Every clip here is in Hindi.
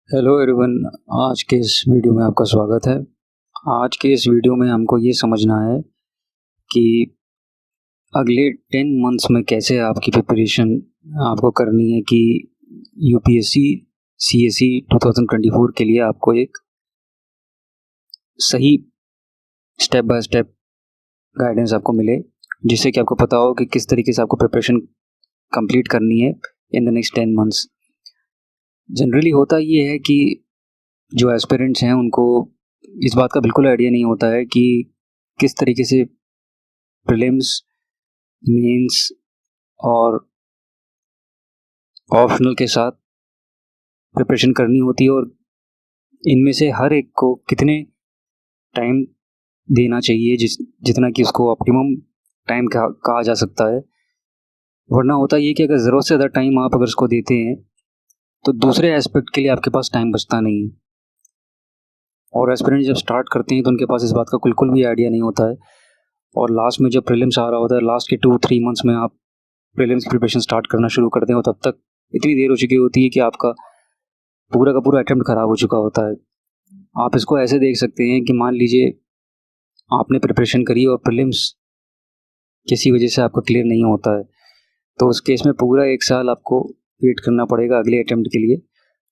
Hello everyone. आज के इस वीडियो में आपका स्वागत है। आज के इस वीडियो में हमको ये समझना है कि अगले 10 मंथ्स में कैसे आपकी प्रिपरेशन आपको करनी है कि यूपीएससी सीएसई 2024 के लिए आपको एक सही स्टेप बाय स्टेप गाइडेंस आपको मिले, जिससे कि आपको पता हो कि किस तरीके से आपको प्रिपरेशन कंप्लीट करनी है in the next 10 months. Generally होता ये है कि जो एस्पिरेंट्स हैं उनको इस बात का बिल्कुल आइडिया नहीं होता है कि किस तरीके से प्रीलिम्स, मेंस और ऑप्शनल के साथ प्रिपरेशन करनी होती है, और इनमें से हर एक को कितने टाइम देना चाहिए जितना कि उसको ऑप्टिमम टाइम कहा जा सकता है। वरना होता ये कि अगर ज़रूरत से ज़्यादा टाइम आप अगर उसको देते हैं तो दूसरे एस्पेक्ट के लिए आपके पास टाइम बचता नहीं है। और एस्पिरेंट जब स्टार्ट करते हैं तो उनके पास इस बात का बिल्कुल भी आइडिया नहीं होता है, और लास्ट में जब प्रीलिम्स आ रहा होता है, लास्ट के 2-3 मंथ्स में आप प्रीलिम्स की प्रिपरेशन स्टार्ट करना शुरू करते हो, तब तक इतनी देर हो चुकी होती है कि आपका पूरा का पूरा अटेम्प्ट खराब हो चुका होता है। आप इसको ऐसे देख सकते हैं कि मान लीजिए आपने प्रिपरेशन करी और प्रीलिम्स किसी वजह से आपका क्लियर नहीं होता है, तो उस केस में पूरा 1 साल आपको वेट करना पड़ेगा अगले अटेम्प्ट के लिए।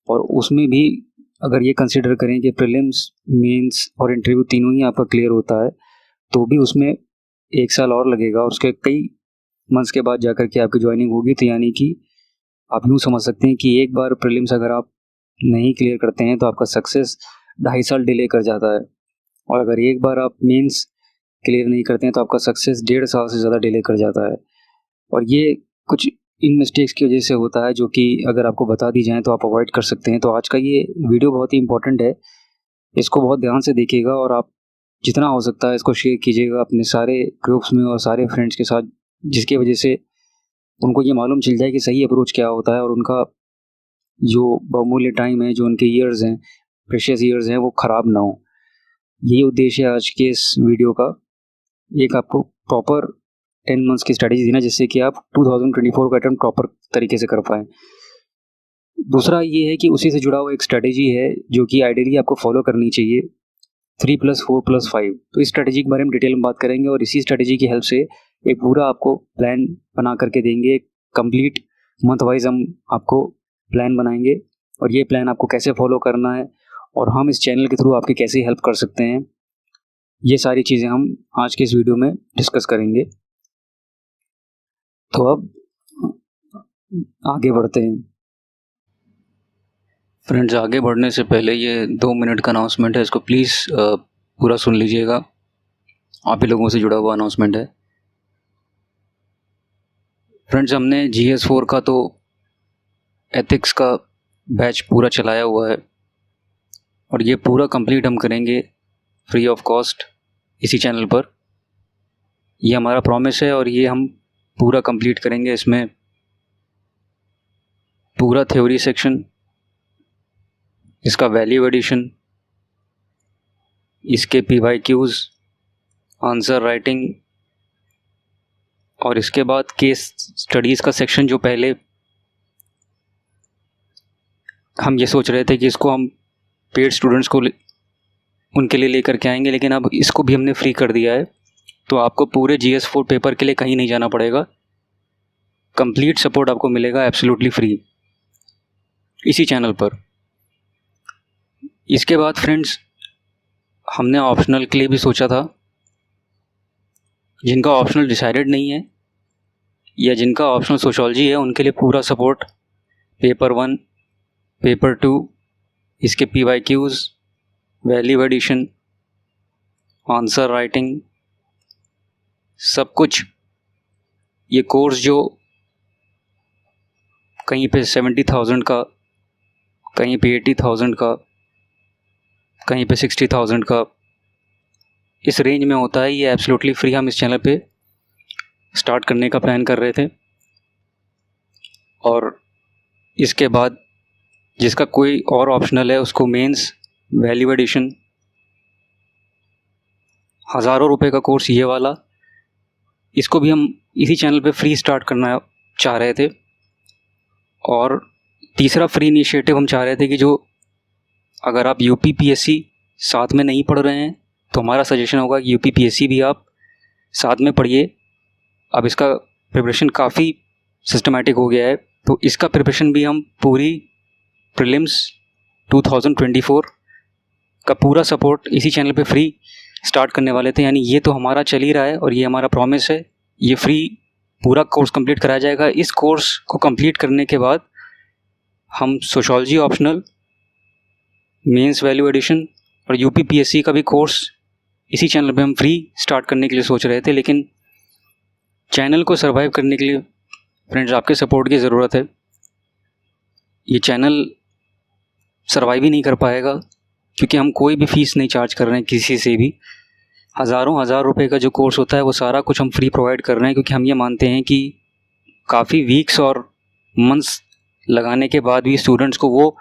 और उसमें भी अगर ये कंसिडर करें कि प्रीलिम्स, मेंस और इंटरव्यू तीनों ही आपका क्लियर होता है, तो भी उसमें 1 साल और लगेगा, और उसके कई मंथ्स के बाद जाकर के आपकी ज्वाइनिंग होगी। तो यानी कि आप यूँ समझ सकते हैं कि एक बार प्रीलिम्स अगर आप नहीं क्लियर करते हैं तो आपका सक्सेस 2.5 साल डिले कर जाता है, और अगर एक बार आप मेंस क्लियर नहीं करते हैं तो आपका सक्सेस 1.5 साल से ज़्यादा डिले कर जाता है। और ये कुछ इन मिस्टेक्स की वजह से होता है, जो कि अगर आपको बता दी जाएँ तो आप अवॉइड कर सकते हैं। तो आज का ये वीडियो बहुत ही इंपॉर्टेंट है, इसको बहुत ध्यान से देखिएगा, और आप जितना हो सकता है इसको शेयर कीजिएगा अपने सारे ग्रुप्स में और सारे फ्रेंड्स के साथ, जिसकी वजह से उनको ये मालूम चल जाए कि सही अप्रोच क्या होता है, और उनका जो बहुमूल्य टाइम है, जो उनके ईयर्स हैं, प्रेशियस ईयर्स हैं, वो ख़राब ना हो। यही उद्देश्य है आज के इस वीडियो का, एक आपको प्रॉपर 10 मंथ्स की स्ट्रैटेजी देना, जिससे कि आप 2024 का अटेम्प्ट प्रॉपर तरीके से कर पाएँ। दूसरा ये है कि उसी से जुड़ा हुआ एक स्ट्रैटेजी है जो कि आइडियली आपको फॉलो करनी चाहिए, 3+4+5। तो इस स्ट्रैटेजी के बारे में डिटेल में बात करेंगे, और इसी स्ट्रैटेजी की हेल्प से एक पूरा आपको प्लान बना करके देंगे। कंप्लीट मंथ वाइज हम आपको प्लान बनाएंगे, और ये प्लान आपको कैसे फॉलो करना है और हम इस चैनल के थ्रू आपकी कैसे हेल्प कर सकते हैं, ये सारी चीज़ें हम आज के इस वीडियो में डिस्कस करेंगे। तो अब आगे बढ़ते हैं। फ्रेंड्स, आगे बढ़ने से पहले ये 2 मिनट का अनाउंसमेंट है, इसको प्लीज़ पूरा सुन लीजिएगा। आप ही लोगों से जुड़ा हुआ अनाउंसमेंट है। फ्रेंड्स, हमने GS4 का तो एथिक्स का बैच पूरा चलाया हुआ है, और ये पूरा कंप्लीट हम करेंगे फ्री ऑफ कॉस्ट इसी चैनल पर। ये हमारा प्रॉमिस है, और ये हम पूरा कंप्लीट करेंगे। इसमें पूरा थ्योरी सेक्शन, इसका वैल्यू एडिशन, इसके PYQs, आंसर राइटिंग, और इसके बाद केस स्टडीज़ का सेक्शन, जो पहले हम ये सोच रहे थे कि इसको हम पेड स्टूडेंट्स को उनके लिए लेकर के आएंगे, लेकिन अब इसको भी हमने फ्री कर दिया है। तो आपको पूरे GS4 पेपर के लिए कहीं नहीं जाना पड़ेगा, कंप्लीट सपोर्ट आपको मिलेगा एब्सोल्युटली फ्री इसी चैनल पर। इसके बाद फ्रेंड्स, हमने ऑप्शनल के लिए भी सोचा था। जिनका ऑप्शनल डिसाइडेड नहीं है या जिनका ऑप्शनल सोशोलॉजी है, उनके लिए पूरा सपोर्ट पेपर 1, पेपर 2, इसके PYQs, value addition, answer writing, सब कुछ। ये कोर्स जो कहीं पे 70,000 का, कहीं पे 80,000 का, कहीं पे 60,000 का, इस रेंज में होता है, ये एब्सोल्युटली फ्री हम इस चैनल पे स्टार्ट करने का प्लान कर रहे थे। और इसके बाद जिसका कोई और ऑप्शनल है, उसको मेंस, वैल्यू एडिशन, हज़ारों रुपए का कोर्स ये वाला, इसको भी हम इसी चैनल पे फ्री स्टार्ट करना चाह रहे थे। और तीसरा फ्री इनिशिएटिव हम चाह रहे थे कि जो अगर आप यूपीपीएससी साथ में नहीं पढ़ रहे हैं तो हमारा सजेशन होगा कि यूपीपीएससी भी आप साथ में पढ़िए। अब इसका प्रिपरेशन काफ़ी सिस्टमेटिक हो गया है, तो इसका प्रिपरेशन भी हम पूरी प्रीलिम्स 2024 का पूरा सपोर्ट इसी चैनल पे फ्री स्टार्ट करने वाले थे। यानी ये तो हमारा चल ही रहा है और ये हमारा प्रॉमिस है, ये फ्री पूरा कोर्स कंप्लीट कराया जाएगा। इस कोर्स को कंप्लीट करने के बाद हम sociology optional, mains value addition और यूपीपीएससी का भी कोर्स इसी चैनल पे हम फ्री स्टार्ट करने के लिए सोच रहे थे, लेकिन चैनल को सर्वाइव करने के लिए फ्रेंड्स आपके सपोर्ट की ज़रूरत है। ये चैनल सर्वाइव ही नहीं कर पाएगा क्योंकि हम कोई भी फ़ीस नहीं चार्ज कर रहे हैं किसी से भी। हज़ारों हज़ार रुपए का जो कोर्स होता है वो सारा कुछ हम फ्री प्रोवाइड कर रहे हैं, क्योंकि हम ये मानते हैं कि काफ़ी वीक्स और मंथ्स लगाने के बाद भी स्टूडेंट्स को वो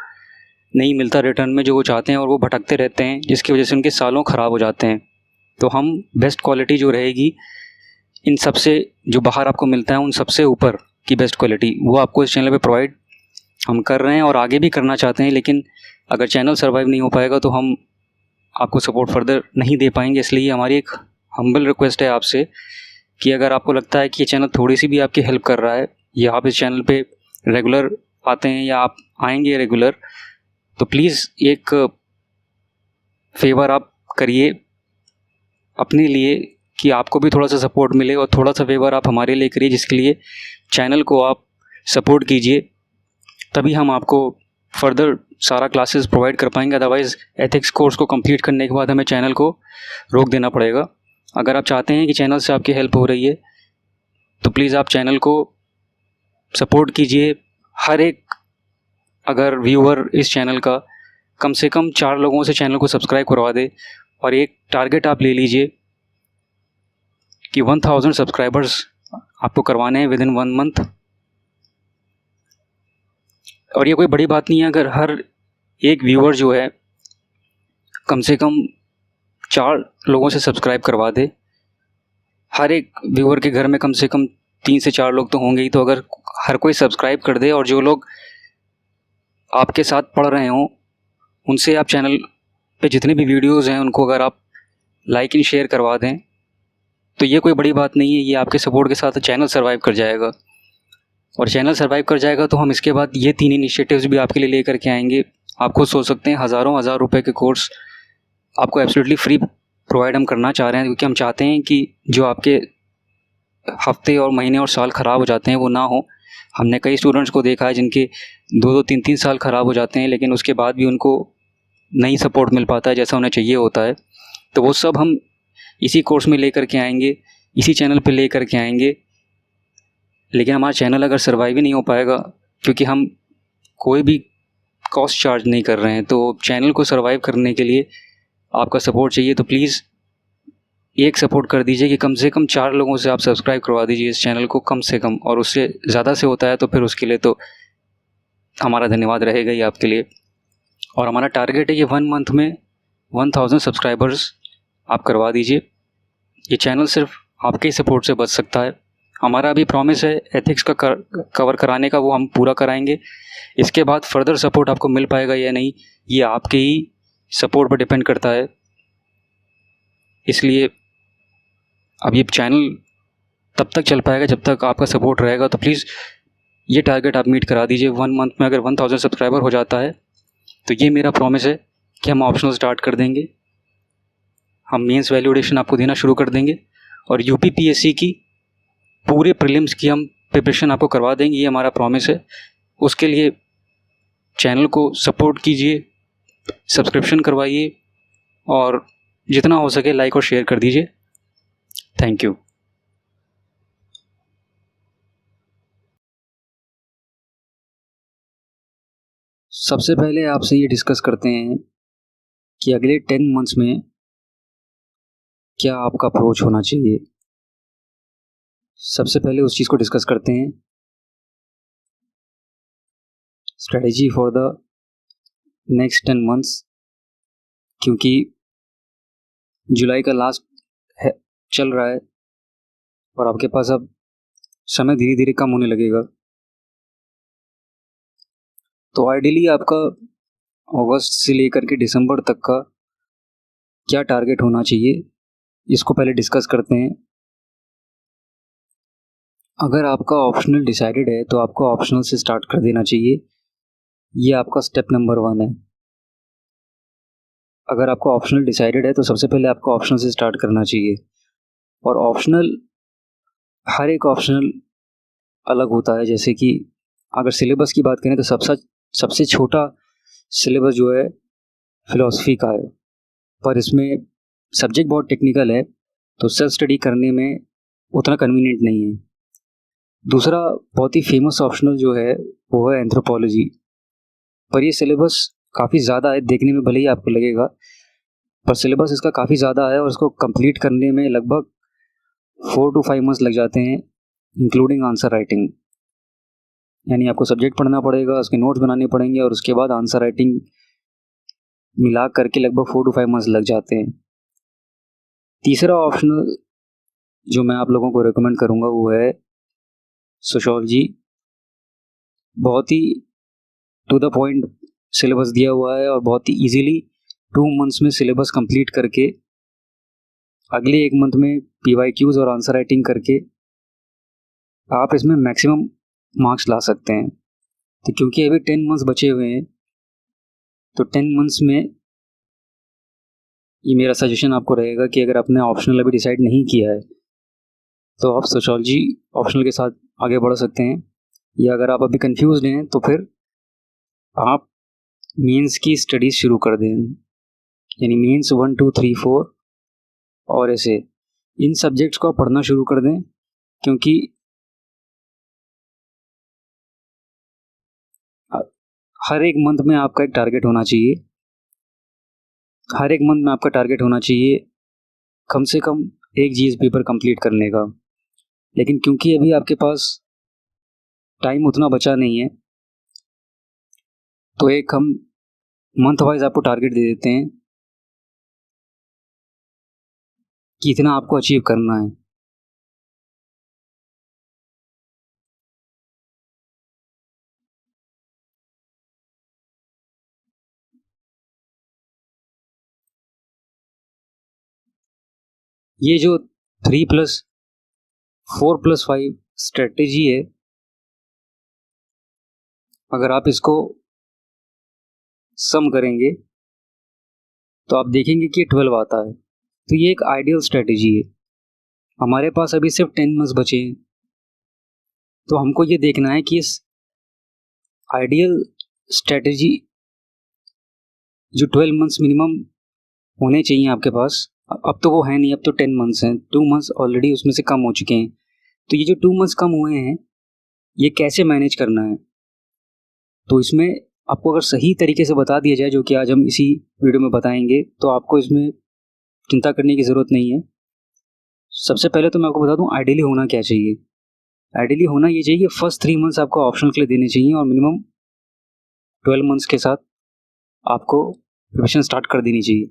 नहीं मिलता रिटर्न में जो वो चाहते हैं, और वो भटकते रहते हैं जिसकी वजह से उनके सालों ख़राब हो जाते हैं। तो हम बेस्ट क्वालिटी जो रहेगी इन सबसे जो बाहर आपको मिलता है उन सबसे ऊपर की बेस्ट क्वालिटी वो आपको इस चैनल पे प्रोवाइड हम कर रहे हैं और आगे भी करना चाहते हैं। लेकिन अगर चैनल सर्वाइव नहीं हो पाएगा तो हम आपको सपोर्ट फर्दर नहीं दे पाएंगे। इसलिए हमारी एक हम्बल रिक्वेस्ट है आपसे कि अगर आपको लगता है कि ये चैनल थोड़ी सी भी आपकी हेल्प कर रहा है, या आप इस चैनल पे रेगुलर आते हैं या आप आएंगे रेगुलर, तो प्लीज़ एक फेवर आप करिए अपने लिए कि आपको भी थोड़ा सा सपोर्ट मिले, और थोड़ा सा फेवर आप हमारे लिए करिए जिसके लिए चैनल को आप सपोर्ट कीजिए, तभी हम आपको फर्दर सारा क्लासेस प्रोवाइड कर पाएंगे। अदरवाइज़ एथिक्स कोर्स को कंप्लीट करने के बाद हमें चैनल को रोक देना पड़ेगा। अगर आप चाहते हैं कि चैनल से आपकी हेल्प हो रही है तो प्लीज़ आप चैनल को सपोर्ट कीजिए। हर एक अगर व्यूअर इस चैनल का कम से कम 4 लोगों से चैनल को सब्सक्राइब करवा दे, और एक टारगेट आप ले लीजिए कि 1000 सब्सक्राइबर्स आपको करवाने हैं विदिन 1 मंथ। और ये कोई बड़ी बात नहीं है अगर हर एक व्यूअर जो है कम से कम 4 लोगों से सब्सक्राइब करवा दे। हर एक व्यूअर के घर में कम से कम 3 से 4 लोग तो होंगे ही, तो अगर हर कोई सब्सक्राइब कर दे और जो लोग आपके साथ पढ़ रहे हों उनसे आप चैनल पे जितने भी वीडियोज़ हैं उनको अगर आप लाइक एंड शेयर करवा दें तो ये कोई बड़ी बात नहीं है। ये आपके सपोर्ट के साथ चैनल सर्वाइव कर जाएगा, और चैनल सर्वाइव कर जाएगा तो हम इसके बाद ये 3 इनिशिएटिव्स भी आपके लिए लेकर के आएंगे। आप खुद सोच सकते हैं, हज़ारों हज़ार रुपए के कोर्स आपको एब्सोल्युटली फ्री प्रोवाइड हम करना चाह रहे हैं, क्योंकि हम चाहते हैं कि जो आपके हफ्ते और महीने और साल ख़राब हो जाते हैं वो ना हो। हमने कई स्टूडेंट्स को देखा है जिनके 2-2 3-3 साल ख़राब हो जाते हैं, लेकिन उसके बाद भी उनको नहीं सपोर्ट मिल पाता है जैसा उन्हें चाहिए होता है। तो वो सब हम इसी कोर्स में लेकर के आएंगे, इसी चैनल पे लेकर के आएंगे। लेकिन हमारा चैनल अगर सर्वाइव ही नहीं हो पाएगा, क्योंकि हम कोई भी कॉस्ट चार्ज नहीं कर रहे हैं, तो चैनल को सर्वाइव करने के लिए आपका सपोर्ट चाहिए। तो प्लीज़ एक सपोर्ट कर दीजिए कि कम से कम 4 लोगों से आप सब्सक्राइब करवा दीजिए इस चैनल को, कम से कम। और उससे ज़्यादा से होता है तो फिर उसके लिए तो हमारा धन्यवाद रहेगा ही आपके लिए। और हमारा टारगेट है कि 1 मंथ में 1000 सब्सक्राइबर्स आप करवा दीजिए। ये चैनल सिर्फ आपके ही सपोर्ट से बच सकता है। हमारा अभी प्रॉमिस है एथिक्स का कवर कराने का, वो हम पूरा कराएंगे। इसके बाद फर्दर सपोर्ट आपको मिल पाएगा या नहीं ये आपके ही सपोर्ट पर डिपेंड करता है। इसलिए अब ये चैनल तब तक चल पाएगा जब तक आपका सपोर्ट रहेगा। तो प्लीज़ ये टारगेट आप मीट करा दीजिए। 1 मंथ में अगर 1000 सब्सक्राइबर हो जाता है तो ये मेरा प्रॉमिस है कि हम ऑप्शनल स्टार्ट कर देंगे, हम मेंस वैल्यू एडिशन आपको देना शुरू कर देंगे, और यूपीपीएससी की पूरे प्रीलिम्स की हम प्रिपरेशन आपको करवा देंगे। ये हमारा प्रॉमिस है। उसके लिए चैनल को सपोर्ट कीजिए, सब्सक्रिप्शन करवाइए, और जितना हो सके लाइक और शेयर कर दीजिए। Thank you. सबसे पहले आपसे ये डिस्कस करते हैं कि अगले 10 मंथ्स में क्या आपका अप्रोच होना चाहिए। सबसे पहले उस चीज़ को डिस्कस करते हैं, strategy for the next 10 months. क्योंकि जुलाई का लास्ट है, चल रहा है, और आपके पास अब समय धीरे धीरे कम होने लगेगा। तो आइडियली आपका अगस्त से लेकर के दिसंबर तक का क्या टारगेट होना चाहिए, इसको पहले डिस्कस करते हैं। अगर आपका ऑप्शनल डिसाइडेड है तो आपको ऑप्शनल से स्टार्ट कर देना चाहिए। ये आपका स्टेप नंबर 1 है। अगर आपका ऑप्शनल डिसाइडेड है तो सबसे पहले आपको ऑप्शनल से स्टार्ट करना चाहिए। और ऑप्शनल, हर एक ऑप्शनल अलग होता है। जैसे कि अगर सिलेबस की बात करें तो सबसे छोटा सिलेबस जो है फिलॉसफी का है, पर इसमें सब्जेक्ट बहुत टेक्निकल है तो सेल्फ स्टडी करने में उतना कन्वीनियंट नहीं है। दूसरा बहुत ही फेमस ऑप्शनल जो है वो है एंथ्रोपोलॉजी, पर ये सिलेबस काफ़ी ज़्यादा है। देखने में भले ही आपको लगेगा, पर सिलेबस इसका काफ़ी ज़्यादा है और इसको कंप्लीट करने में लगभग 4 to 5 मंथ्स लग जाते हैं, इंक्लूडिंग आंसर राइटिंग। यानी आपको सब्जेक्ट पढ़ना पड़ेगा, उसके नोट्स बनाने पड़ेंगे और उसके बाद आंसर राइटिंग मिला करके लगभग 4 to 5 मंथ्स लग जाते हैं। तीसरा ऑप्शनल जो मैं आप लोगों को रिकमेंड करूँगा वो है सोशियोलॉजी। बहुत ही टू द पॉइंट सिलेबस दिया हुआ है और बहुत ही इजीली 2 मंथ्स में सिलेबस कंप्लीट करके अगले 1 मंथ में PYQs और आंसर राइटिंग करके आप इसमें मैक्सिमम मार्क्स ला सकते हैं। तो क्योंकि अभी 10 मंथ्स बचे हुए हैं तो 10 मंथ्स में ये मेरा सजेशन आपको रहेगा कि अगर आपने ऑप्शनल अभी डिसाइड नहीं किया है तो आप सोशियोलॉजी ऑप्शनल के साथ आगे बढ़ सकते हैं। या अगर आप अभी कंफ्यूज्ड हैं तो फिर आप मेंस की स्टडीज़ शुरू कर दें, यानी मेंस 1 2 3 4 और ऐसे इन सब्जेक्ट्स को आप पढ़ना शुरू कर दें। क्योंकि हर एक मंथ में आपका एक टारगेट होना चाहिए। हर एक मंथ में आपका टारगेट होना चाहिए कम से कम एक GS पेपर कंप्लीट करने का। लेकिन क्योंकि अभी आपके पास टाइम उतना बचा नहीं है तो एक हम मंथ वाइज आपको टारगेट दे देते हैं कि इतना आपको अचीव करना है। ये जो 3+4+5 स्ट्रेटेजी है, अगर आप इसको सम करेंगे तो आप देखेंगे कि 12 आता है। तो ये एक आइडियल स्ट्रेटेजी है। हमारे पास अभी सिर्फ 10 मंथ्स बचे हैं तो हमको ये देखना है कि इस आइडियल स्ट्रेटेजी जो 12 मंथ्स मिनिमम होने चाहिए आपके पास, अब तो वो है नहीं, अब तो 10 मंथ्स हैं। 2 मंथ्स ऑलरेडी उसमें से कम हो चुके हैं। तो ये जो 2 मंथ्स कम हुए हैं ये कैसे मैनेज करना है, तो इसमें आपको अगर सही तरीके से बता दिया जाए, जो कि आज हम इसी वीडियो में बताएंगे, तो आपको इसमें चिंता करने की ज़रूरत नहीं है। सबसे पहले तो मैं आपको बता दूं आइडियली होना क्या चाहिए। आइडियली होना ये चाहिए कि फर्स्ट 3 मंथ्स आपको ऑप्शनल के लिए देने चाहिए और मिनिमम 12 मंथ्स के साथ आपको प्रिपरेशन स्टार्ट कर देनी चाहिए।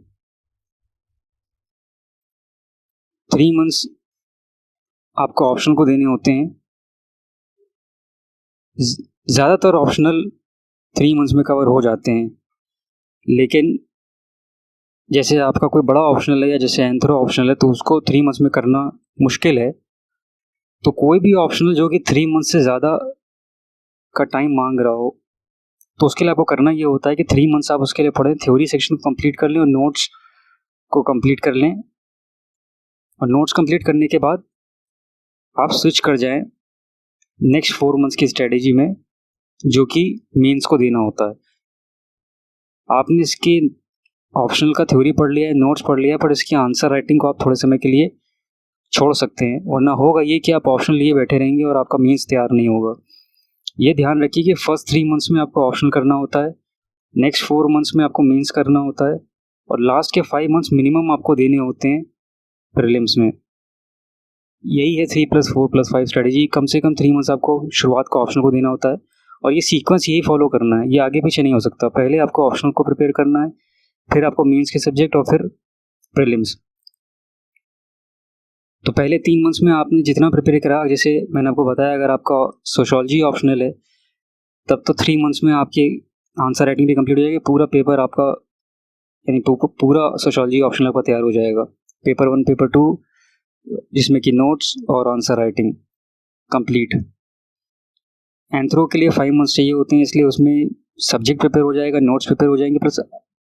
3 मंथ्स आपको ऑप्शनल को देने होते हैं। ज़्यादातर ऑप्शनल 3 मंथ्स में कवर हो जाते हैं, लेकिन जैसे आपका कोई बड़ा ऑप्शनल है या जैसे एंथ्रो ऑप्शनल है तो उसको 3 मंथ्स में करना मुश्किल है। तो कोई भी ऑप्शनल जो कि 3 मंथ से ज़्यादा का टाइम मांग रहा हो तो उसके लिए आपको करना ये होता है कि 3 मंथ्स आप उसके लिए पढ़ें, थ्योरी सेक्शन को कंप्लीट कर लें और नोट्स को कंप्लीट कर लें। और नोट्स कंप्लीट करने के बाद आप स्विच कर जाएं नेक्स्ट 4 मंथ्स की स्ट्रेटेजी में, जो कि मेंस को देना होता है। आपने इसकी ऑप्शनल का थ्योरी पढ़ लिया है, नोट्स पढ़ लिया है, पर इसकी आंसर राइटिंग को आप थोड़े समय के लिए छोड़ सकते हैं, वरना होगा ये कि आप ऑप्शनल लिए बैठे रहेंगे और आपका मेंस तैयार नहीं होगा। ये ध्यान रखिए कि फर्स्ट 3 मंथ्स में आपको ऑप्शनल करना होता है, नेक्स्ट 4 मंथ्स में आपको मेंस करना होता है और लास्ट के 5 मंथ्स मिनिमम आपको देने होते हैं प्रीलिम्स में। यही है 3+4+5 स्ट्रेटेजी। कम से कम 3 मंथ्स आपको शुरुआत को ऑप्शनल को देना होता है और ये सीक्वेंस यही फॉलो करना है, ये आगे पीछे नहीं हो सकता। पहले आपको ऑप्शनल को प्रिपेयर करना है, फिर आपको मेंस के सब्जेक्ट और फिर प्रीलिम्स। तो पहले 3 मंथ्स में आपने जितना प्रिपेयर करा, जैसे मैंने आपको बताया अगर आपका सोशियोलॉजी ऑप्शनल है तब तो 3 मंथ्स में आपके आंसर राइटिंग भी कंप्लीट हो जाएगी, पूरा पेपर आपका यानी पूरा सोशियोलॉजी ऑप्शनल आपका तैयार हो जाएगा। पेपर 1 पेपर 2 जिसमें कि नोट्स और आंसर राइटिंग कंप्लीट। एंथ्रो के लिए 5 मंथ्स चाहिए होते हैं, इसलिए उसमें सब्जेक्ट प्रिपेयर हो जाएगा, नोट्स प्रिपेयर हो जाएंगे, प्लस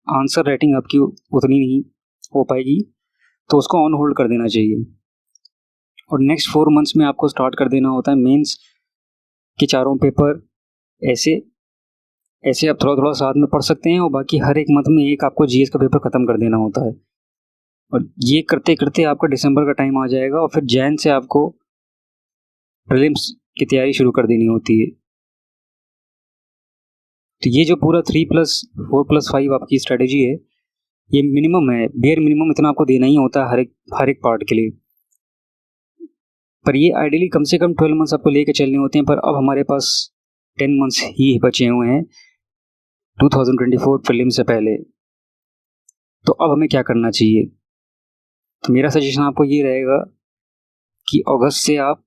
आंसर राइटिंग आपकी उतनी नहीं हो पाएगी, तो उसको ऑन होल्ड कर देना चाहिए। और नेक्स्ट 4 मंथ्स में आपको स्टार्ट कर देना होता है मेंस के चारों पेपर। ऐसे आप थोड़ा थोड़ा साथ में पढ़ सकते हैं, और बाकी हर एक मंथ में एक आपको जीएस का पेपर ख़त्म कर देना होता है। और ये करते करते आपका दिसंबर का टाइम आ जाएगा, और फिर जैन से आपको प्रीलिम्स की तैयारी शुरू कर देनी होती है। तो ये जो पूरा 3+4+5 आपकी स्ट्रेटेजी है, ये मिनिमम है, बेयर मिनिमम इतना आपको देना ही होता है हर एक पार्ट के लिए। पर ये आइडियली कम से कम 12 मंथ्स आपको लेके चलने होते हैं, पर अब हमारे पास 10 मंथ्स ही बचे हुए हैं 2024 प्रीलिम से पहले। तो अब हमें क्या करना चाहिए? तो मेरा सजेशन आपको ये रहेगा कि अगस्त से आप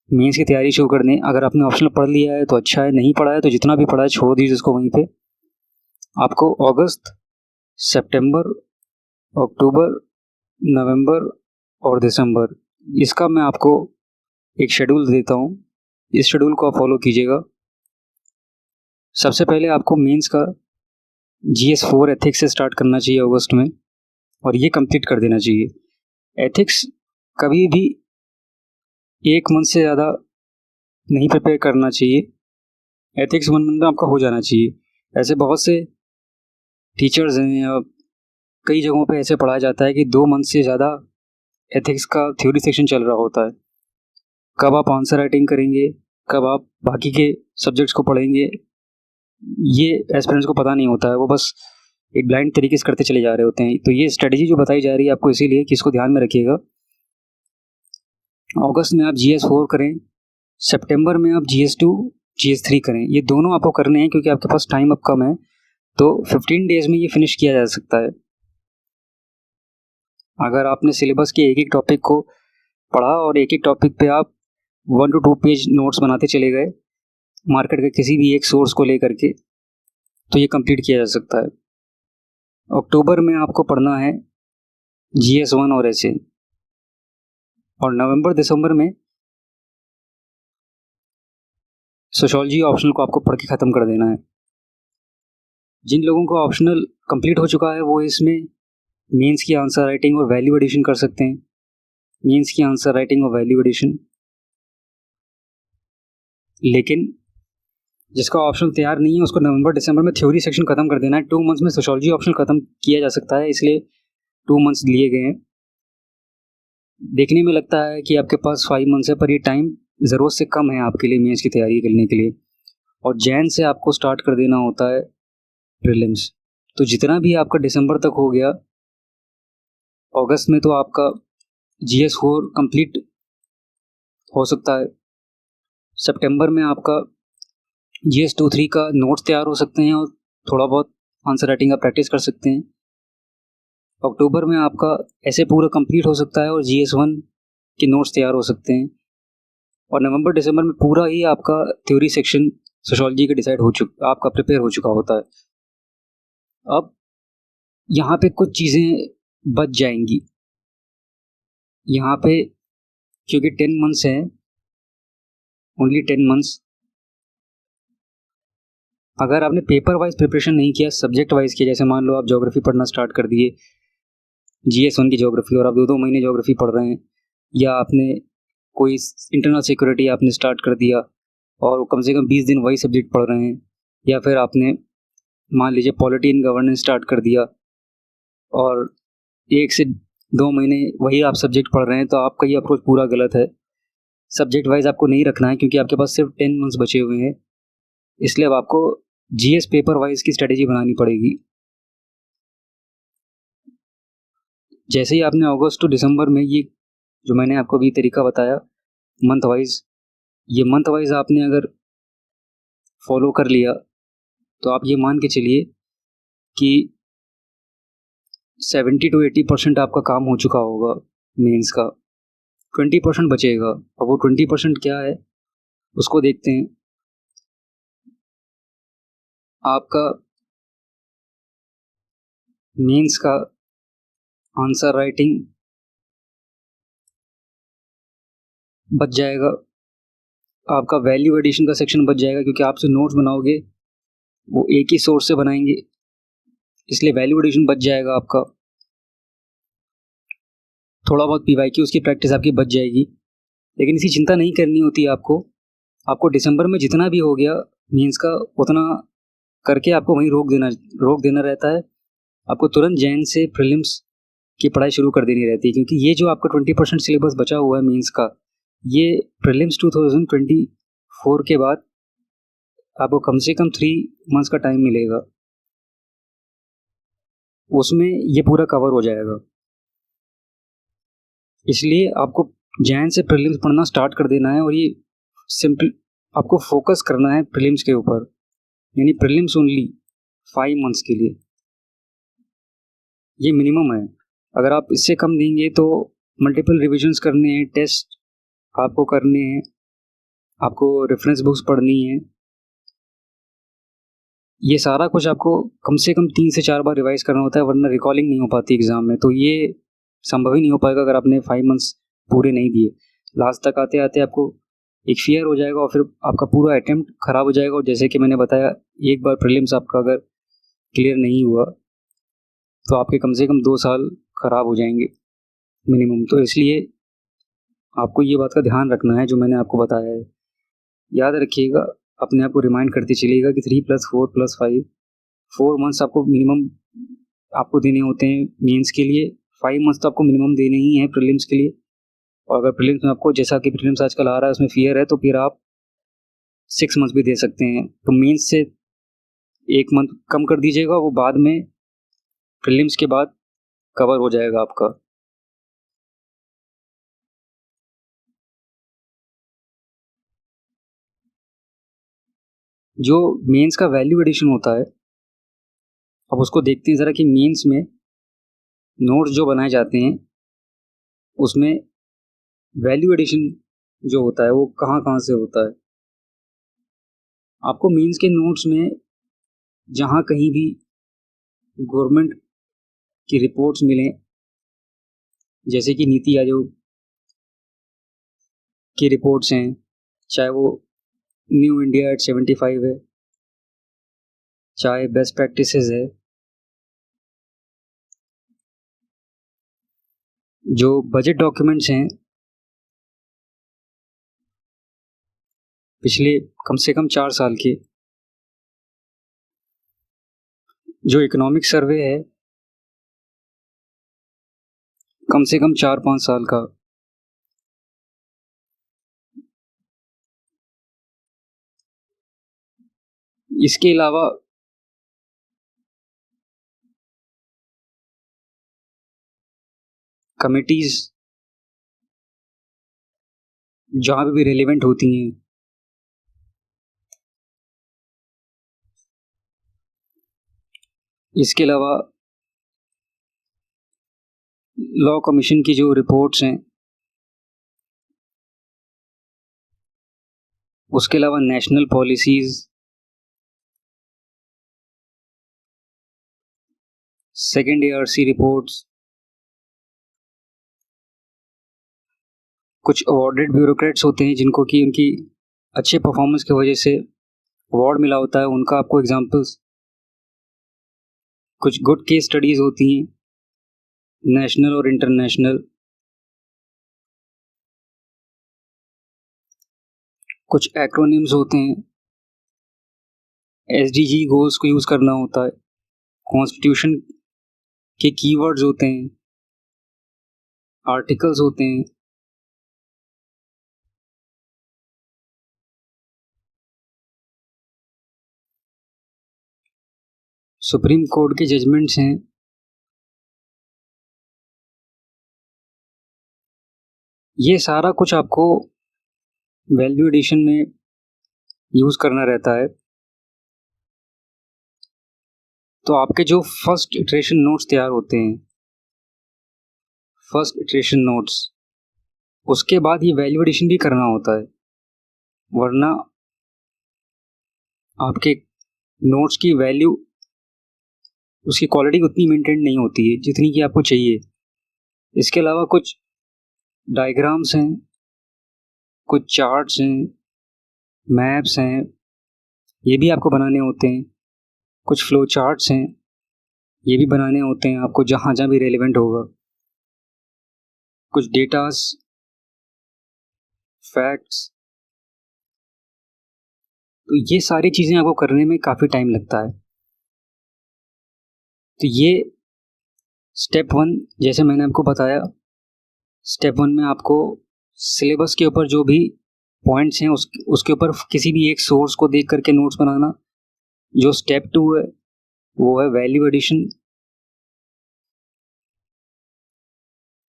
मेंस की तैयारी शुरू कर दें। अगर आपने ऑप्शनल पढ़ लिया है तो अच्छा है, नहीं पढ़ा है तो जितना भी पढ़ा है छोड़ दीजिए उसको वहीं पे। आपको अगस्त, सितंबर, अक्टूबर, नवंबर और दिसंबर, इसका मैं आपको एक शेड्यूल देता हूँ, इस शेड्यूल को आप फॉलो कीजिएगा। सबसे पहले आपको मेंस का GS4 एथिक्स से स्टार्ट करना चाहिए अगस्त में, और ये कंप्लीट कर देना चाहिए। एथिक्स कभी भी 1 मंथ से ज़्यादा नहीं प्रिपेयर करना चाहिए, एथिक्स 1 मंथ में आपका हो जाना चाहिए। ऐसे बहुत से टीचर्स हैं या कई जगहों पे ऐसे पढ़ाया जाता है कि 2 मंथ से ज़्यादा एथिक्स का थ्योरी सेक्शन चल रहा होता है। कब आप आंसर राइटिंग करेंगे, कब आप बाकी के सब्जेक्ट्स को पढ़ेंगे, ये एस्पिरेंट्स को पता नहीं होता है, वो बस एक ब्लाइंड तरीके से करते चले जा रहे होते हैं। तो ये स्ट्रेटजी जो बताई जा रही है आपको इसीलिए कि इसको ध्यान में रखिएगा। अगस्त में आप GS4 करें, सितंबर में आप GS2, GS3 करें। ये दोनों आपको करने हैं क्योंकि आपके पास टाइम अब कम है, तो 15 डेज में ये फिनिश किया जा सकता है। अगर आपने सिलेबस के एक एक टॉपिक को पढ़ा और एक एक टॉपिक पे आप 1 to 2 पेज नोट्स बनाते चले गए मार्केट के किसी भी एक सोर्स को लेकर के, तो ये कंप्लीट किया जा सकता है। अक्टूबर में आपको पढ़ना है GS1 और ऐसे, और नवंबर दिसंबर में सोशियोलॉजी ऑप्शनल को आपको पढ़ के ख़त्म कर देना है। जिन लोगों को ऑप्शनल कंप्लीट हो चुका है वो इसमें मेंस की आंसर राइटिंग और वैल्यू एडिशन कर सकते हैं। मेंस की आंसर राइटिंग और वैल्यू एडिशन। लेकिन जिसका ऑप्शन तैयार नहीं है उसको नवंबर दिसंबर में थ्योरी सेक्शन खत्म कर देना है। 2 मंथ्स में सोशियोलॉजी ऑप्शन खत्म किया जा सकता है, इसलिए 2 मंथ्स लिए गए हैं। देखने में लगता है कि आपके पास 5 मंथ्स है, पर ये टाइम ज़रूरत से कम है आपके लिए मेंस की तैयारी करने के लिए। और जैन से आपको स्टार्ट कर देना होता है प्रीलिम्स। तो जितना भी आपका दिसंबर तक हो गया, अगस्त में तो आपका GS4 कंप्लीट हो सकता है, सितंबर में आपका GS2-3 का नोट्स तैयार हो सकते हैं और थोड़ा बहुत आंसर राइटिंग का प्रैक्टिस कर सकते हैं। अक्टूबर में आपका ऐसे पूरा कंप्लीट हो सकता है और GS1 के नोट्स तैयार हो सकते हैं। और नवंबर दिसंबर में पूरा ही आपका थ्योरी सेक्शन सोशियोलॉजी का डिसाइड हो चुका, आपका प्रिपेयर हो चुका होता है। अब यहाँ पे कुछ चीज़ें बच जाएंगी। यहाँ पे क्योंकि 10 मंथ्स हैं, ओनली 10 मंथ्स, अगर आपने पेपर वाइज प्रिपरेशन नहीं किया, सब्जेक्ट वाइज किया, जैसे मान लो आप ज्योग्राफी पढ़ना स्टार्ट कर दिए, GS1 की ज्योग्राफी, और आप 2-2 महीने ज्योग्राफी पढ़ रहे हैं, या आपने कोई इंटरनल सिक्योरिटी आपने स्टार्ट कर दिया और कम से कम 20 दिन वही सब्जेक्ट पढ़ रहे हैं, या फिर आपने मान लीजिए पॉलिटी एंड गवर्नेंस स्टार्ट कर दिया और 1 से 2 महीने वही आप सब्जेक्ट पढ़ रहे हैं, तो आपका ये अप्रोच पूरा गलत है। सब्जेक्ट वाइज आपको नहीं रखना है क्योंकि आपके पास सिर्फ 10 मंथ्स बचे हुए हैं, इसलिए अब आपको GS पेपर वाइज की स्ट्रेटेजी बनानी पड़ेगी। जैसे ही आपने अगस्त टू दिसंबर में ये जो मैंने आपको अभी तरीका बताया मंथ वाइज, ये मंथ वाइज आपने अगर फॉलो कर लिया तो आप ये मान के चलिए कि 70 to 80% आपका काम हो चुका होगा मेंस का। 20% बचेगा, और वो 20% क्या है उसको देखते हैं। आपका मेंस का आंसर राइटिंग बच जाएगा, आपका वैल्यू एडिशन का सेक्शन बच जाएगा, क्योंकि आप जो नोट्स बनाओगे वो एक ही सोर्स से बनाएंगे, इसलिए वैल्यू एडिशन बच जाएगा आपका। थोड़ा बहुत पीवाईक्यूज की प्रैक्टिस आपकी बच जाएगी, लेकिन इसकी चिंता नहीं करनी होती है आपको दिसंबर में जितना भी हो गया मीन्स का उतना करके आपको वहीं रोक देना रहता है। आपको तुरंत जैन से प्रीलिम्स की पढ़ाई शुरू कर देनी रहती है, क्योंकि ये जो आपका 20% सिलेबस बचा हुआ है मीन्स का, ये प्रीलिम्स 2024 के बाद आपको कम से कम 3 मंथ्स का टाइम मिलेगा, उसमें ये पूरा कवर हो जाएगा। इसलिए आपको जैन से प्रीलिम्स पढ़ना स्टार्ट कर देना है, और ये सिंपल आपको फोकस करना है प्रीलिम्स के ऊपर, यानी प्रीलिम्स ओनली 5 मंथ्स के लिए, ये मिनिमम है। अगर आप इससे कम देंगे तो मल्टीपल रिविजन्स करने हैं, टेस्ट आपको करने हैं, आपको रेफरेंस बुक्स पढ़नी है, ये सारा कुछ आपको कम से कम 3 से 4 बार रिवाइज करना होता है, वरना रिकॉलिंग नहीं हो पाती एग्ज़ाम में। तो ये संभव ही नहीं हो पाएगा अगर आपने 5 मंथ्स पूरे नहीं दिए। लास्ट तक आते आते आपको एक फियर हो जाएगा, और फिर आपका पूरा अटेम्प्ट ख़राब हो जाएगा। और जैसे कि मैंने बताया, एक बार प्रीलिम्स आपका अगर क्लियर नहीं हुआ तो आपके कम से कम 2 साल ख़राब हो जाएंगे मिनिमम। तो इसलिए आपको ये बात का ध्यान रखना है जो मैंने आपको बताया है। याद रखिएगा, अपने आप को रिमाइंड करते चलिएगा कि 3 + 4 + 5 4 मंथ्स आपको मिनिमम आपको देने होते हैं मेंस के लिए, 5 मंथ्स तो आपको मिनिमम देने ही हैं प्रीलिम्स के लिए। और अगर प्रीलिम्स में आपको, जैसा कि प्रीलिम्स आजकल आ रहा है, उसमें फियर है, तो फिर आप 6 मंथ्स भी दे सकते हैं। तो मेंस से 1 मंथ कम कर दीजिएगा, वो बाद में प्रीलिम्स के बाद कवर हो जाएगा आपका। जो मेंस का वैल्यू एडिशन होता है, अब उसको देखते हैं ज़रा कि मेंस में नोट्स जो बनाए जाते हैं उसमें वैल्यू एडिशन जो होता है वो कहाँ कहाँ से होता है। आपको मेंस के नोट्स में जहाँ कहीं भी गवर्नमेंट की रिपोर्ट्स मिलें, जैसे कि नीति आयोग की रिपोर्ट्स हैं, चाहे वो न्यू इंडिया एट 75 है, चाहे बेस्ट प्रैक्टिसेस है, जो बजट डॉक्यूमेंट्स हैं पिछले कम से कम 4 साल के, जो इकोनॉमिक सर्वे है कम से कम 4-5 साल का, इसके अलावा कमिटीज़ जहाँ पे भी रेलिवेंट होती हैं, इसके अलावा लॉ कमीशन की जो रिपोर्ट्स हैं, उसके अलावा national policies, second ARC reports, कुछ अवॉर्डेड ब्यूरोक्रेट्स होते हैं जिनको कि उनकी अच्छे परफॉर्मेंस की वजह से अवार्ड मिला होता है, उनका आपको एग्जांपल्स, कुछ गुड केस स्टडीज़ होती हैं नेशनल और इंटरनेशनल, कुछ एक्रोनिम्स होते हैं, SDG गोल्स को यूज़ करना होता है, कॉन्स्टिट्यूशन के कीवर्ड्स होते हैं, आर्टिकल्स होते हैं, सुप्रीम कोर्ट के जजमेंट्स हैं, ये सारा कुछ आपको वैल्यू एडिशन में यूज़ करना रहता है। तो आपके जो फर्स्ट इटरेशन नोट्स तैयार होते हैं, फर्स्ट इटरेशन नोट्स, उसके बाद ये वैल्यू एडिशन भी करना होता है, वरना आपके नोट्स की वैल्यू, उसकी क्वालिटी उतनी मेंटेन नहीं होती है जितनी कि आपको चाहिए। इसके अलावा कुछ डायग्राम्स हैं, कुछ चार्ट्स हैं, मैप्स हैं, ये भी आपको बनाने होते हैं। कुछ फ्लो चार्ट्स हैं, ये भी बनाने होते हैं आपको जहाँ जहाँ भी रेलिवेंट होगा। कुछ डेटास, फैक्ट्स, तो ये सारी चीज़ें आपको करने में काफ़ी टाइम लगता है। तो ये स्टेप 1, जैसे मैंने आपको बताया, स्टेप 1 में आपको सिलेबस के ऊपर जो भी पॉइंट्स हैं उसके ऊपर किसी भी एक सोर्स को देख करके नोट्स बनाना। जो स्टेप 2 है वो है वैल्यू एडिशन,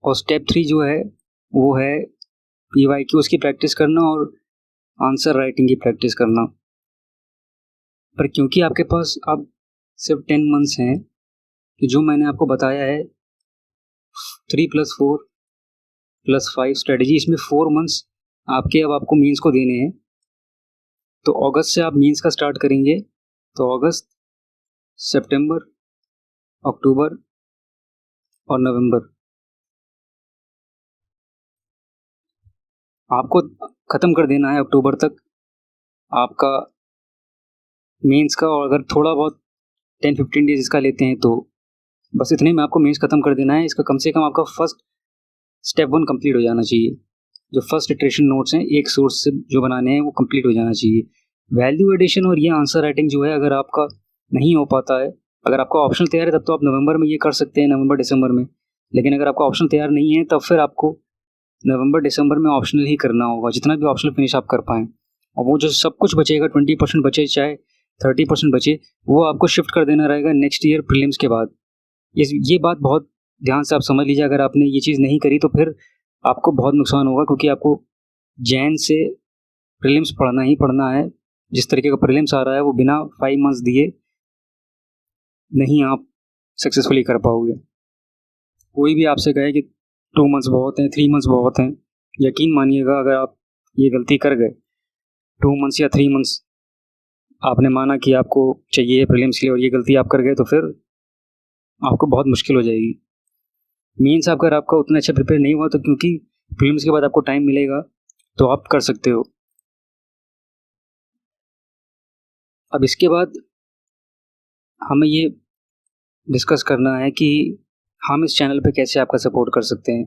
और स्टेप 3 जो है वो है PYQs की प्रैक्टिस करना और आंसर राइटिंग की प्रैक्टिस करना। पर क्योंकि आपके पास अब सिर्फ 10 मंथ्स हैं, तो जो मैंने आपको बताया है 3+4+5 स्ट्रेटजी, इसमें 4 मंथ्स आपको मीन्स को देने हैं। तो अगस्त से आप मीन्स का स्टार्ट करेंगे, तो अगस्त, सितंबर, अक्टूबर और नवंबर आपको ख़त्म कर देना है अक्टूबर तक आपका मेंस का। और अगर थोड़ा बहुत 10-15 डेज इसका लेते हैं तो बस इतने में आपको मेंस ख़त्म कर देना है। इसका कम से कम आपका फर्स्ट स्टेप 1 कंप्लीट हो जाना चाहिए। जो फर्स्ट इटरेशन नोट्स हैं एक सोर्स से जो बनाने हैं वो कंप्लीट हो जाना चाहिए। वैल्यू एडिशन और ये आंसर राइटिंग जो है, अगर आपका नहीं हो पाता है, अगर आपका ऑप्शनल तैयार है तब तो आप नवंबर में ये कर सकते हैं, नवंबर दिसंबर में। लेकिन अगर आपका ऑप्शन तैयार नहीं है तब फिर आपको नवंबर दिसंबर में ऑप्शनल ही करना होगा, जितना भी ऑप्शनल फिनिश आप कर पाएँ। और वो जो सब कुछ बचेगा, 20% बचे चाहे 30% बचे, वो आपको शिफ्ट कर देना रहेगा नेक्स्ट ईयर प्रीलिम्स के बाद। ये बात बहुत ध्यान से आप समझ लीजिए। अगर आपने ये चीज़ नहीं करी तो फिर आपको बहुत नुकसान होगा, क्योंकि आपको जैन से प्रीलिम्स पढ़ना ही पढ़ना है। जिस तरीके का प्रीलिम्स आ रहा है वो बिना 5 मंथ्स दिए नहीं आप सक्सेसफुली कर पाओगे। कोई भी आपसे कहे कि 2 मंथ्स बहुत हैं, 3 मंथ्स बहुत हैं, यकीन मानिएगा अगर आप ये गलती कर गए, 2 मंथ्स या 3 मंथ्स आपने माना कि आपको चाहिए प्रीलिम्स के लिए और ये गलती आप कर गए तो फिर आपको बहुत मुश्किल हो जाएगी। मीन्स अगर आपका उतना अच्छा प्रिपेयर नहीं हुआ तो क्योंकि प्रीलिम्स के बाद आपको टाइम मिलेगा तो आप कर सकते हो। अब इसके बाद हमें ये डिस्कस करना है कि हम इस चैनल पे कैसे आपका सपोर्ट कर सकते हैं।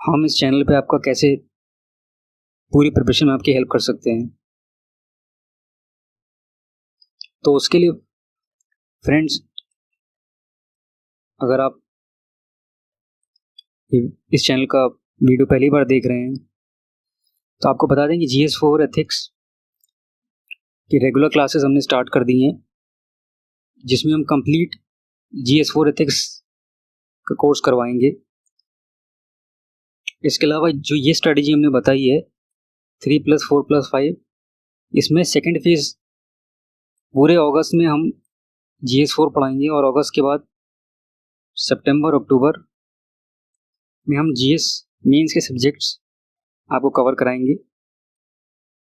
हम इस चैनल पे आपका कैसे पूरी प्रिपरेशन में आपकी हेल्प कर सकते हैं। तो उसके लिए फ्रेंड्स, अगर आप इस चैनल का वीडियो पहली बार देख रहे हैं तो आपको बता दें कि GS4 एथिक्स की रेगुलर क्लासेस हमने स्टार्ट कर दी हैं, जिसमें हम कंप्लीट GS4 एथिक्स का कोर्स करवाएंगे। इसके अलावा जो ये स्ट्रेटजी हमने बताई है 3+4+5, इसमें सेकेंड फेज पूरे अगस्त में हम GS4 पढ़ाएंगे, और अगस्त के बाद सितंबर अक्टूबर में हम GS मेंस के सब्जेक्ट्स आपको कवर कराएंगे,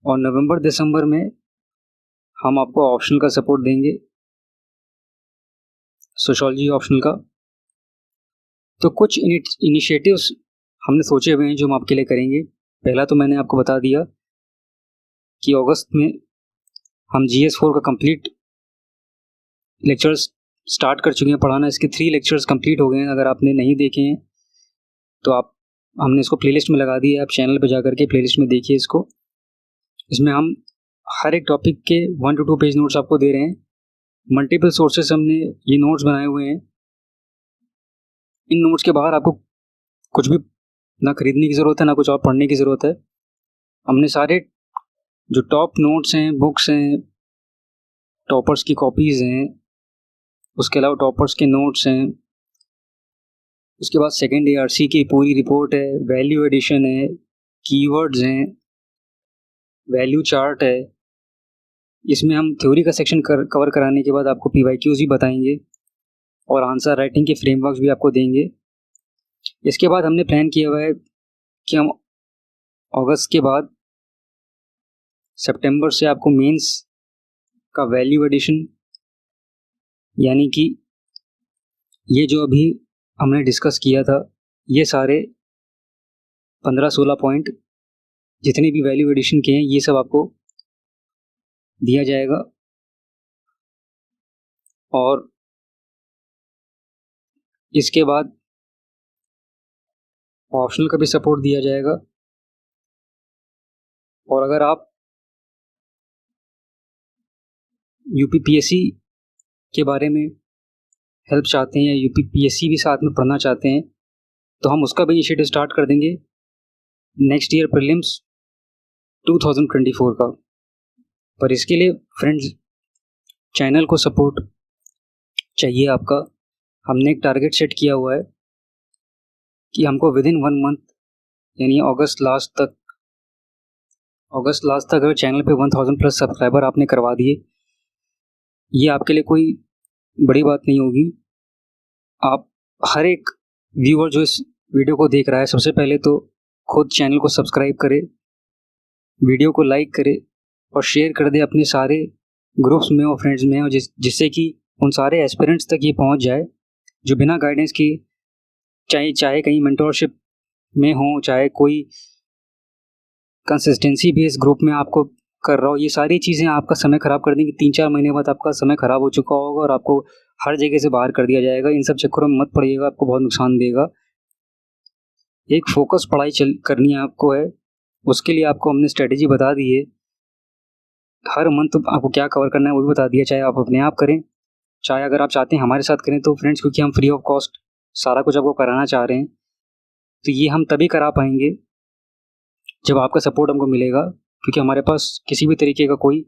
और नवंबर दिसंबर में हम आपको ऑप्शनल का सपोर्ट देंगे, सोशियोलॉजी ऑप्शनल का। तो कुछ इनिशिएटिव्स हमने सोचे हुए हैं जो हम आपके लिए करेंगे। पहला तो मैंने आपको बता दिया कि अगस्त में हम GS4 का कंप्लीट लेक्चर्स स्टार्ट कर चुके हैं पढ़ाना। इसके 3 लेक्चर्स कंप्लीट हो गए हैं। अगर आपने नहीं देखे हैं तो हमने इसको प्लेलिस्ट में लगा दिया है, आप चैनल पर जा करके प्लेलिस्ट में देखिए इसको। इसमें हम हर एक टॉपिक के 1 to 2 पेज नोट्स आपको दे रहे हैं। मल्टीपल सोर्सेस हमने ये नोट्स बनाए हुए हैं। इन नोट्स के बाहर आपको कुछ भी ना खरीदने की ज़रूरत है, ना कुछ और पढ़ने की ज़रूरत है। हमने सारे जो टॉप नोट्स हैं, बुक्स हैं, टॉपर्स की कॉपीज़ हैं, उसके अलावा टॉपर्स के नोट्स हैं, उसके बाद सेकेंड ARC की पूरी रिपोर्ट है, वैल्यू एडिशन है, कीवर्ड्स हैं, वैल्यू चार्ट है। इसमें हम थ्योरी का सेक्शन कवर कराने के बाद आपको PYQs भी बताएंगे और आंसर राइटिंग के फ्रेमवर्क्स भी आपको देंगे। इसके बाद हमने प्लान किया हुआ है कि हम अगस्त के बाद सितंबर से आपको मेंस का वैल्यू एडिशन, यानी कि ये जो अभी हमने डिस्कस किया था, ये सारे 15-16 पॉइंट जितने भी वैल्यू एडिशन के हैं ये सब आपको दिया जाएगा। और इसके बाद ऑप्शनल का भी सपोर्ट दिया जाएगा। और अगर आप यूपीपीएससी के बारे में हेल्प चाहते हैं या यूपीपीएससी भी साथ में पढ़ना चाहते हैं तो हम उसका भी इनिशिएटिव स्टार्ट कर देंगे नेक्स्ट ईयर प्रीलिम्स 2024 का। पर इसके लिए फ्रेंड्स चैनल को सपोर्ट चाहिए आपका। हमने एक टारगेट सेट किया हुआ है कि हमको विद इन 1 मंथ यानी अगस्त लास्ट तक अगर चैनल पे 1000 प्लस सब्सक्राइबर आपने करवा दिए, ये आपके लिए कोई बड़ी बात नहीं होगी। आप हर एक व्यूअर जो इस वीडियो को देख रहा है सबसे पहले तो खुद चैनल को सब्सक्राइब करे, वीडियो को लाइक करे और शेयर कर दे अपने सारे ग्रुप्स में और फ्रेंड्स में, और जिससे कि उन सारे एस्पिरेंट्स तक ये पहुंच जाए जो बिना गाइडेंस की चाहे कहीं मेंटोरशिप में हो, चाहे कोई कंसिस्टेंसी बेस्ड ग्रुप में आपको कर रहा हो। ये सारी चीज़ें आपका समय ख़राब कर देंगी। 3-4 महीने बाद आपका समय ख़राब हो चुका होगा और आपको हर जगह से बाहर कर दिया जाएगा। इन सब चक्करों में मत पड़िएगा, आपको बहुत नुकसान देगा। एक फोकस पढ़ाई करनी है आपको है, उसके लिए आपको हमने स्ट्रेटेजी बता दी है। हर मंथ आपको क्या कवर करना है वो भी बता दिया, चाहे आप अपने आप करें, चाहे अगर आप चाहते हैं हमारे साथ करें तो फ्रेंड्स, क्योंकि हम फ्री ऑफ कॉस्ट सारा कुछ आपको कराना चाह रहे हैं तो ये हम तभी करा पाएंगे जब आपका सपोर्ट हमको मिलेगा, क्योंकि हमारे पास किसी भी तरीके का कोई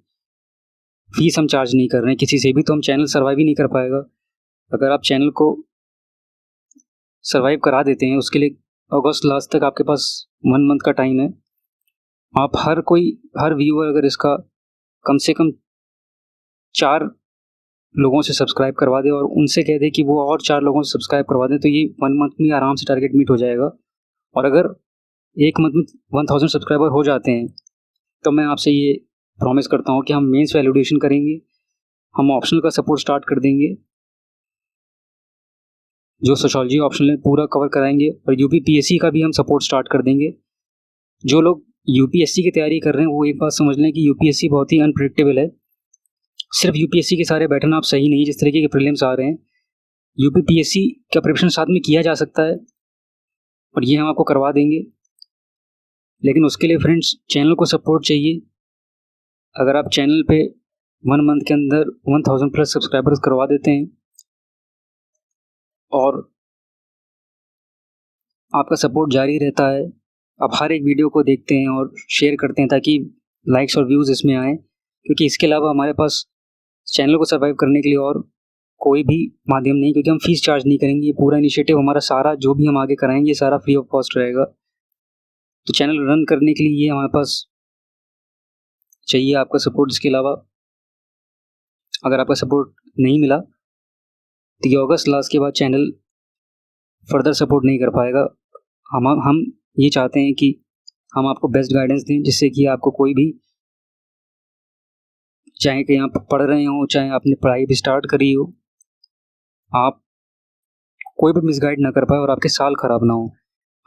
फीस हम चार्ज नहीं कर रहे हैं किसी से भी, तो हम चैनल सर्वाइव ही नहीं कर पाएगा। अगर आप चैनल को सर्वाइव करा देते हैं उसके लिए अगस्त लास्ट तक आपके पास 1 मंथ का टाइम है। आप हर व्यूअर अगर इसका कम से कम 4 लोगों से सब्सक्राइब करवा दे और उनसे कह दे कि वो और 4 लोगों से सब्सक्राइब करवा दें तो ये 1 मंथ में आराम से टारगेट मीट हो जाएगा। और अगर एक मंथ में 1000 सब्सक्राइबर हो जाते हैं तो मैं आपसे ये प्रॉमिस करता हूँ कि हम मेंस वैल्यूएशन करेंगे, हम ऑप्शनल का सपोर्ट स्टार्ट कर देंगे, जो सोशियोलॉजी ऑप्शनल है पूरा कवर कराएंगे, और यूपीपीएससी का भी हम सपोर्ट स्टार्ट कर देंगे। जो लोग यूपीएससी की तैयारी कर रहे हैं वो एक बात समझ लें कि यूपीएससी बहुत ही अनप्रेडिक्टेबल है। सिर्फ यूपीएससी के सारे बैठना आप सही नहीं, जिस तरीके के प्रीलिम्स आ रहे हैं यूपीपीएससी का प्रिपरेशन साथ में किया जा सकता है और ये हम आपको करवा देंगे। लेकिन उसके लिए फ्रेंड्स चैनल को सपोर्ट चाहिए। अगर आप चैनल पे 1 मंथ के अंदर 1000 प्लस सब्सक्राइबर्स करवा देते हैं और आपका सपोर्ट जारी रहता है, आप हर एक वीडियो को देखते हैं और शेयर करते हैं ताकि लाइक्स और व्यूज़ इसमें आएँ, क्योंकि इसके अलावा हमारे पास चैनल को सर्वाइव करने के लिए और कोई भी माध्यम नहीं, क्योंकि हम फीस चार्ज नहीं करेंगे। ये पूरा इनिशिएटिव हमारा सारा जो भी हम आगे कराएंगे सारा फ्री ऑफ कॉस्ट रहेगा। तो चैनल रन करने के लिए ये हमारे पास चाहिए आपका सपोर्ट। इसके अलावा अगर आपका सपोर्ट नहीं मिला तो ये अगस्त लास्ट के बाद चैनल फर्दर सपोर्ट नहीं कर पाएगा। हम ये चाहते हैं कि हम आपको बेस्ट गाइडेंस दें, जिससे कि आपको कोई भी, चाहे कि आप पढ़ रहे हो चाहे आपने पढ़ाई भी स्टार्ट करी हो, आप कोई भी मिसगाइड ना कर पाए और आपके साल ख़राब ना हो।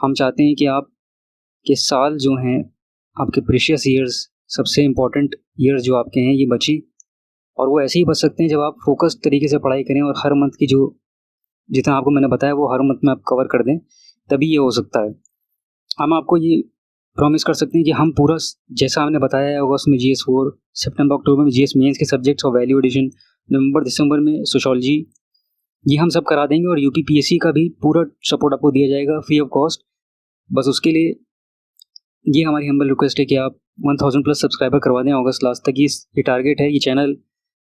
हम चाहते हैं कि आपके साल जो हैं, आपके प्रीशियस ईयर्स, सबसे इम्पोर्टेंट ईयर्स जो आपके हैं ये बची, और वो ऐसे ही बच सकते हैं जब आप फोकस तरीके से पढ़ाई करें और हर मंथ की जो जितना आपको मैंने बताया वो हर मंथ में आप कवर कर दें, तभी ये हो सकता है। हम आपको ये प्रॉमिस कर सकते हैं कि हम पूरा जैसा हमने बताया है, अगस्त में GS4, सितंबर अक्टूबर में GS मेंस के सब्जेक्ट्स और वैल्यू एडिशन, नवंबर दिसंबर में सोशियोलॉजी, ये हम सब करा देंगे। और यूपीपीएससी का भी पूरा सपोर्ट आपको दिया जाएगा फ्री ऑफ कॉस्ट। बस उसके लिए ये हमारी हम्बल रिक्वेस्ट है कि आप 1000 प्लस सब्सक्राइबर करवा दें अगस्त लास्ट तक। ये टारगेट है, ये चैनल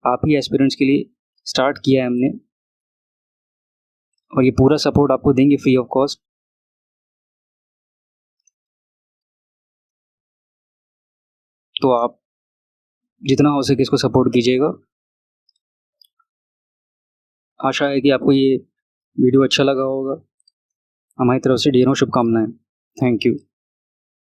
आप ही एस्पिरेंट्स के लिए स्टार्ट किया है हमने, और ये पूरा सपोर्ट आपको देंगे फ्री ऑफ कॉस्ट। तो आप जितना हो सके इसको सपोर्ट कीजिएगा। आशा है कि आपको ये वीडियो अच्छा लगा होगा। हमारी तरफ से ढेरों शुभकामनाएं। Thank you.